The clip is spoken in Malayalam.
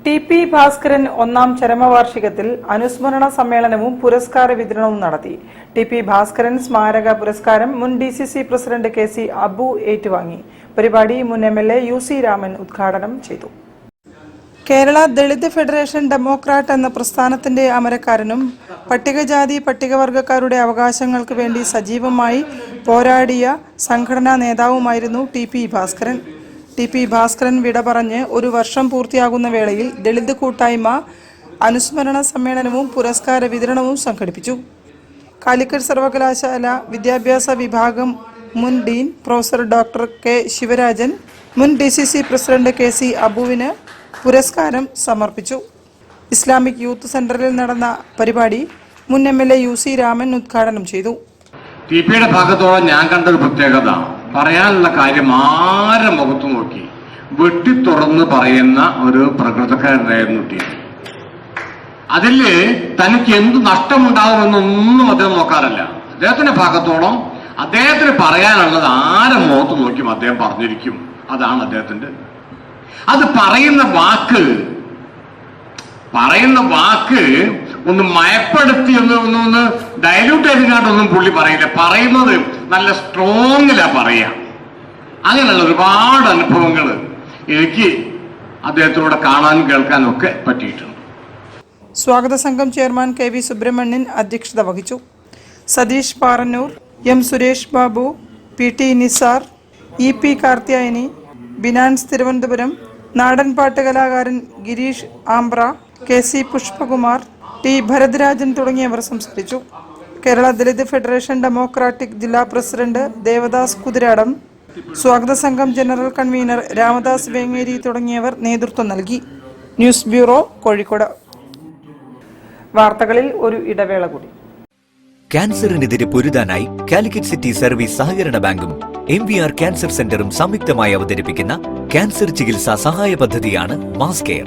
ടി.പി. ഭാസ്കരൻ ഒന്നാം ചരമവാർഷികത്തിൽ അനുസ്മരണ സമ്മേളനവും പുരസ്കാര വിതരണവും നടത്തി. ടി.പി. ഭാസ്കരൻ സ്മാരക പുരസ്കാരം മുൻ DCC പ്രസിഡന്റ് KC അബു ഏറ്റുവാങ്ങി. പരിപാടി മുൻ MLA UC രാമൻ ഉദ്ഘാടനം ചെയ്തു. കേരള ദളിത് ഫെഡറേഷൻ ഡെമോക്രാറ്റ് എന്ന പ്രസ്ഥാനത്തിന്റെ അമരക്കാരനും പട്ടികജാതി പട്ടികവർഗക്കാരുടെ അവകാശങ്ങൾക്ക് വേണ്ടി സജീവമായി പോരാടിയ സംഘടനാ നേതാവുമായിരുന്നു ടി.പി. ഭാസ്കരൻ. ടി.പി. ഭാസ്കരൻ വിട പറഞ്ഞ് ഒരു വർഷം പൂർത്തിയാകുന്ന വേളയിൽ ദളിത് കൂട്ടായ്മ അനുസ്മരണ സമ്മേളനവും പുരസ്കാര വിതരണവും സംഘടിപ്പിച്ചു. കാലിക്കറ്റ് സർവകലാശാല വിദ്യാഭ്യാസ വിഭാഗം മുൻ dean professor doctor K. Sivarajan മുൻ DCC പ്രസിഡന്റ് KC അബുവിന് പുരസ്കാരം സമർപ്പിച്ചു. ഇസ്ലാമിക് യൂത്ത് സെന്ററിൽ നടന്ന പരിപാടി മുൻ MLA UC രാമൻ ഉദ്ഘാടനം ചെയ്തു. ടി.പിയുടെ ഭാഗത്തോളം ഞാൻ കണ്ടൊരു പ്രത്യേകത, പറയാനുള്ള കാര്യം ആരെ മുഖത്ത് നോക്കി വെട്ടി തുറന്ന് പറയുന്ന ഒരു പ്രകൃതക്കാരനായിരുന്നു ടി.പി. അതില് തനിക്ക് എന്ത് നഷ്ടമുണ്ടാകുമെന്നൊന്നും അദ്ദേഹം നോക്കാറില്ല. അദ്ദേഹത്തിന്റെ ഭാഗത്തോളം അദ്ദേഹത്തിന് പറയാനുള്ളത് ആരെ മുഖത്ത് നോക്കിയും അദ്ദേഹം പറഞ്ഞിരിക്കും. അതാണ് അദ്ദേഹത്തിന്റെ. അത് പറയുന്ന വാക്ക് ഒന്ന് മയപ്പെടുത്തി ഒന്ന് ഡയലൂട്ട് ചെയ്തിങ്ങാട്ടൊന്നും പുള്ളി പറയില്ല. പറയുന്നത് നല്ല സ്ട്രോങ്ങിലാ പറയാ. അങ്ങനെയുള്ള ഒരുപാട് അനുഭവങ്ങൾ എനിക്ക് അദ്ദേഹത്തിലൂടെ കാണാനും കേൾക്കാനും ഒക്കെ പറ്റിയിട്ടുണ്ട്. സ്വാഗത സംഘം ചെയർമാൻ KV സുബ്രഹ്മണ്യൻ അധ്യക്ഷത വഹിച്ചു. Satheesh Parannur, M. Suresh Babu, PT Nisar, EP Karthiyayani, ബിനാൻസ് തിരുവനന്തപുരം, നാടൻപാട്ട് കലാകാരൻ ഗിരീഷ് ആംബ്ര, KC പുഷ്പകുമാർ, T. ഭരദ്രാജൻ തുടങ്ങിയവർ സംസാരിച്ചു. കേരള ദളിത് ഫെഡറേഷൻ ഡെമോക്രാറ്റിക് ജില്ലാ പ്രസിഡന്റ് ദേവദാസ് കുതിരാടം, സ്വാഗത സംഘം ജനറൽ കൺവീനർ രാമദാസ് വേങ്ങേരി തുടങ്ങിയവർ നേതൃത്വം നൽകി. News bureau, Kozhikode. വാർത്തകളിൽ ഒരു ഇടവേള കൂടി. ക്യാൻസറിനെതിരെ പൊരുതാനായി കാലിക്കറ്റ് സിറ്റി സർവീസ് സഹകരണ ബാങ്കും MVR ക്യാൻസർ സെന്ററും സംയുക്തമായി അവതരിപ്പിക്കുന്ന ക്യാൻസർ ചികിത്സാ സഹായ പദ്ധതിയാണ് മാസ് കെയർ.